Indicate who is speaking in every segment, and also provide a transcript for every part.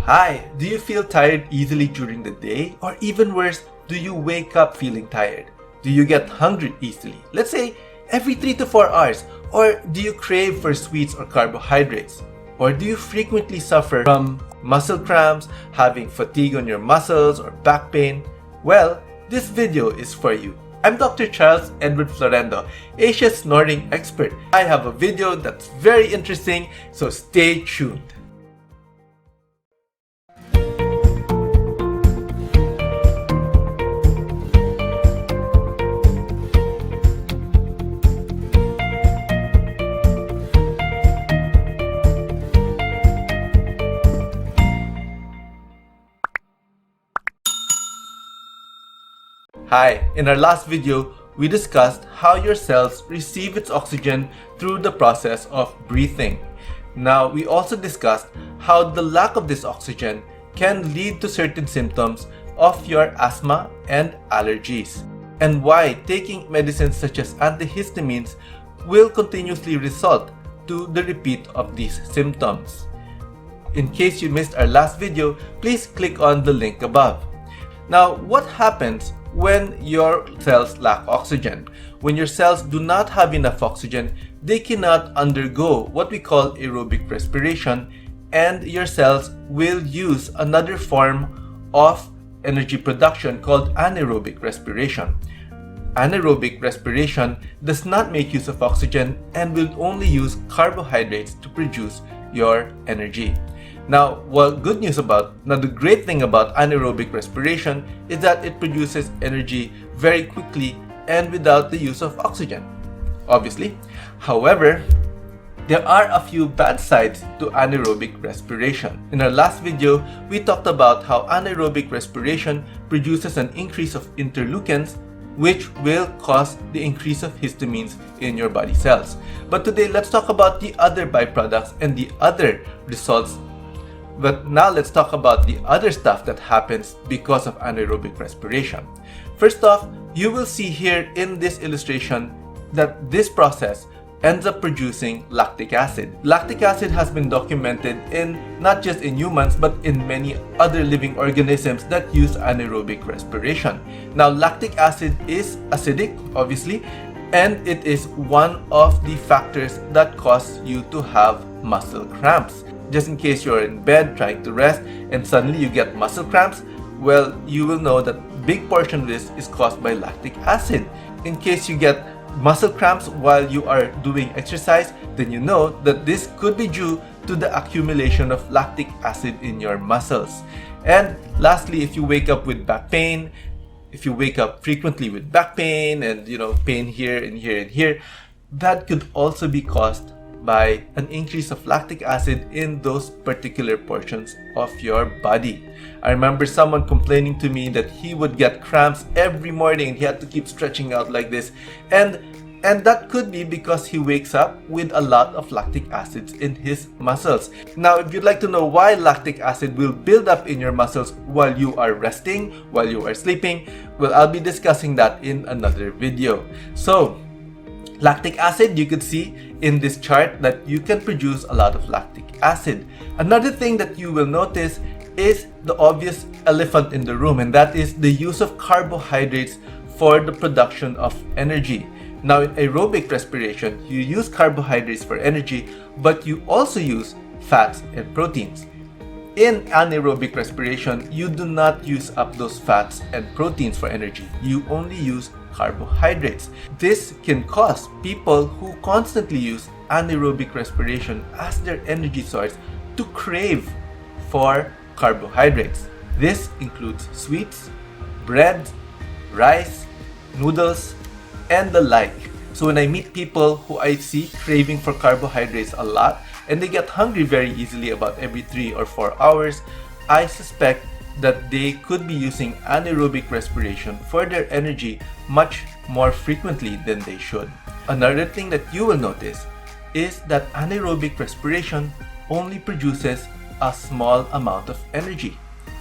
Speaker 1: Hi, do you feel tired easily during the day? Or even worse, do you wake up feeling tired? Do you get hungry easily? Let's say every 3 to 4 hours. Or do you crave for sweets or carbohydrates? Or do you frequently suffer from muscle cramps, having fatigue on your muscles, or back pain? Well, this video is for you. I'm Dr. Charles Edward Florendo, Asia's snoring expert. I have a video that's very interesting, so stay tuned. Hi, in our last video, we discussed how your cells receive its oxygen through the process of breathing. Now, we also discussed how the lack of this oxygen can lead to certain symptoms of your asthma and allergies, and why taking medicines such as antihistamines will continuously result to the repeat of these symptoms. In case you missed our last video, please click on the link above. Now, what happens when your cells lack oxygen? When your cells do not have enough oxygen, they cannot undergo what we call aerobic respiration, and your cells will use another form of energy production called anaerobic respiration. Anaerobic respiration does not make use of oxygen and will only use carbohydrates to produce your energy. Now, the great thing about anaerobic respiration is that it produces energy very quickly and without the use of oxygen, obviously. However, there are a few bad sides to anaerobic respiration. In our last video, we talked about how anaerobic respiration produces an increase of interleukins, which will cause the increase of histamines in your body cells. But today, let's talk about the other byproducts and the other results. But now let's talk about the other stuff that happens because of anaerobic respiration. First off, you will see here in this illustration that this process ends up producing lactic acid. Lactic acid has been documented in not just in humans but in many other living organisms that use anaerobic respiration. Now, lactic acid is acidic, obviously, and it is one of the factors that cause you to have muscle cramps. Just in case you're in bed trying to rest and suddenly you get muscle cramps, well, you will know that a big portion of this is caused by lactic acid. In case you get muscle cramps while you are doing exercise, then you know that this could be due to the accumulation of lactic acid in your muscles. And lastly, if you wake up with back pain, if you wake up frequently with back pain and pain here and here and here, that could also be caused by an increase of lactic acid in those particular portions of your body. I remember someone complaining to me that he would get cramps every morning and he had to keep stretching out like this, and that could be because he wakes up with a lot of lactic acids in his muscles. Now, if you'd like to know why lactic acid will build up in your muscles while you are resting, while you are sleeping, well, I'll be discussing that in another video. So, lactic acid, you could see in this chart that you can produce a lot of lactic acid. Another thing that you will notice is the obvious elephant in the room, and that is the use of carbohydrates for the production of energy. Now, in aerobic respiration, you use carbohydrates for energy, but you also use fats and proteins. In anaerobic respiration, you do not use up those fats and proteins for energy. You only use carbohydrates. This can cause people who constantly use anaerobic respiration as their energy source to crave for carbohydrates. This includes sweets, bread, rice, noodles, and the like. So when I meet people who I see craving for carbohydrates a lot and they get hungry very easily about every 3 or 4 hours, I suspect that they could be using anaerobic respiration for their energy much more frequently than they should. Another thing that you will notice is that anaerobic respiration only produces a small amount of energy,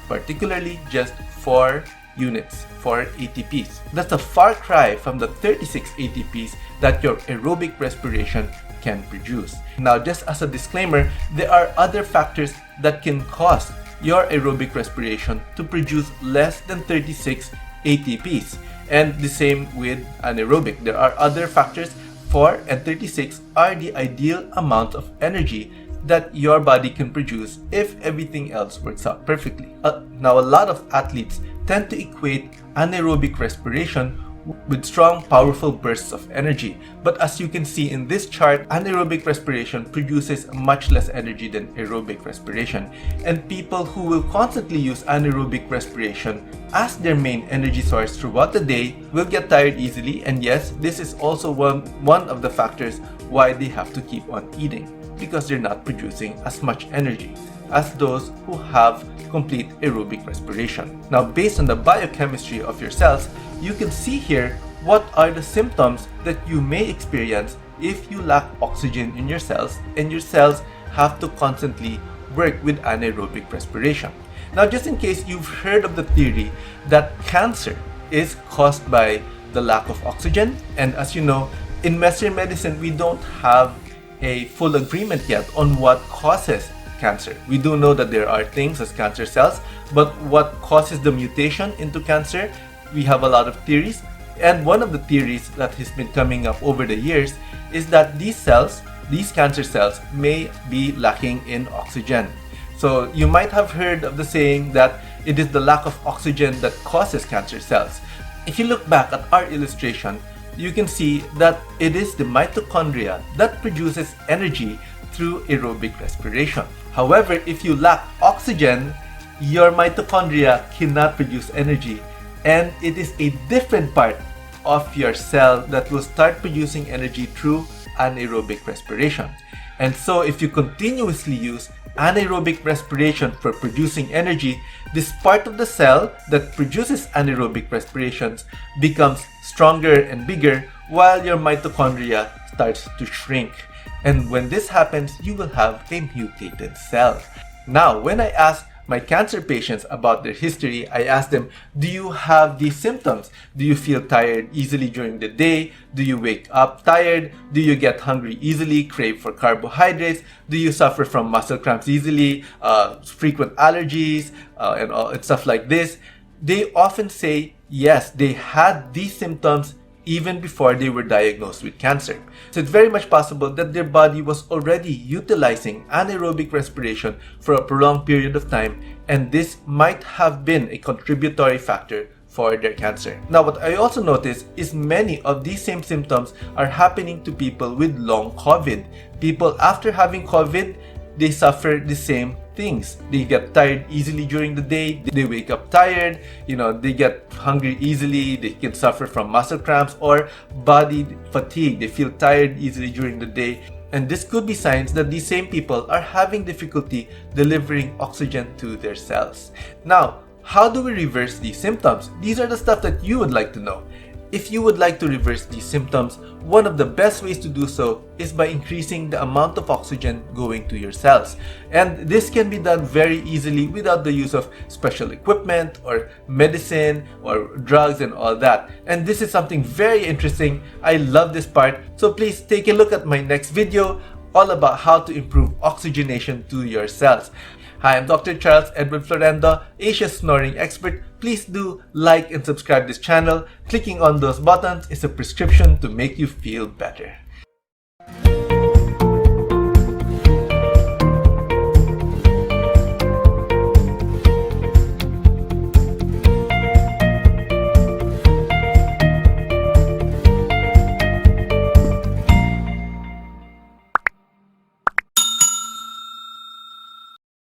Speaker 1: particularly just 4 units, 4 ATPs. That's a far cry from the 36 ATPs that your aerobic respiration can produce. Now, just as a disclaimer, there are other factors that can cause your aerobic respiration to produce less than 36 ATPs. And the same with anaerobic. There are other factors. 4 and 36 are the ideal amount of energy that your body can produce if everything else works out perfectly. Now, a lot of athletes tend to equate anaerobic respiration with strong, powerful bursts of energy. But as you can see in this chart, anaerobic respiration produces much less energy than aerobic respiration. And people who will constantly use anaerobic respiration as their main energy source throughout the day will get tired easily. And yes, this is also one of the factors why they have to keep on eating, because they're not producing as much energy as those who have complete aerobic respiration. Now, based on the biochemistry of your cells, you can see here what are the symptoms that you may experience if you lack oxygen in your cells and your cells have to constantly work with anaerobic respiration. Now, just in case you've heard of the theory that cancer is caused by the lack of oxygen, and as you know, in Western medicine, we don't have a full agreement yet on what causes cancer. We do know that there are things as cancer cells, but what causes the mutation into cancer, we have a lot of theories. And one of the theories that has been coming up over the years is that these cells, these cancer cells, may be lacking in oxygen. So you might have heard of the saying that it is the lack of oxygen that causes cancer cells. If you look back at our illustration, you can see that it is the mitochondria that produces energy through aerobic respiration. However, if you lack oxygen, your mitochondria cannot produce energy, and it is a different part of your cell that will start producing energy through anaerobic respiration. And so if you continuously use anaerobic respiration for producing energy, this part of the cell that produces anaerobic respirations becomes stronger and bigger, while your mitochondria starts to shrink. And when this happens, you will have a mutated cell. Now, when I ask my cancer patients about their history, I ask them, do you have these symptoms? Do you feel tired easily during the day? Do you wake up tired? Do you get hungry easily, crave for carbohydrates? Do you suffer from muscle cramps easily, frequent allergies, and stuff like this? They often say, yes, they had these symptoms even before they were diagnosed with cancer. So it's very much possible that their body was already utilizing anaerobic respiration for a prolonged period of time, and this might have been a contributory factor for their cancer. Now, what I also noticed is many of these same symptoms are happening to people with long COVID. People after having COVID, they suffer the same things. They get tired easily during the day, they wake up tired, they get hungry easily, they can suffer from muscle cramps or body fatigue. They feel tired easily during the day. And this could be signs that these same people are having difficulty delivering oxygen to their cells. Now, how do we reverse these symptoms? These are the stuff that you would like to know. If you would like to reverse these symptoms, one of the best ways to do so is by increasing the amount of oxygen going to your cells. And this can be done very easily without the use of special equipment or medicine or drugs and all that. And this is something very interesting. I love this part. So please take a look at my next video all about how to improve oxygenation to your cells. Hi, I'm Dr. Charles Edward Florendo, Asia's snoring expert. Please do like and subscribe this channel. Clicking on those buttons is a prescription to make you feel better.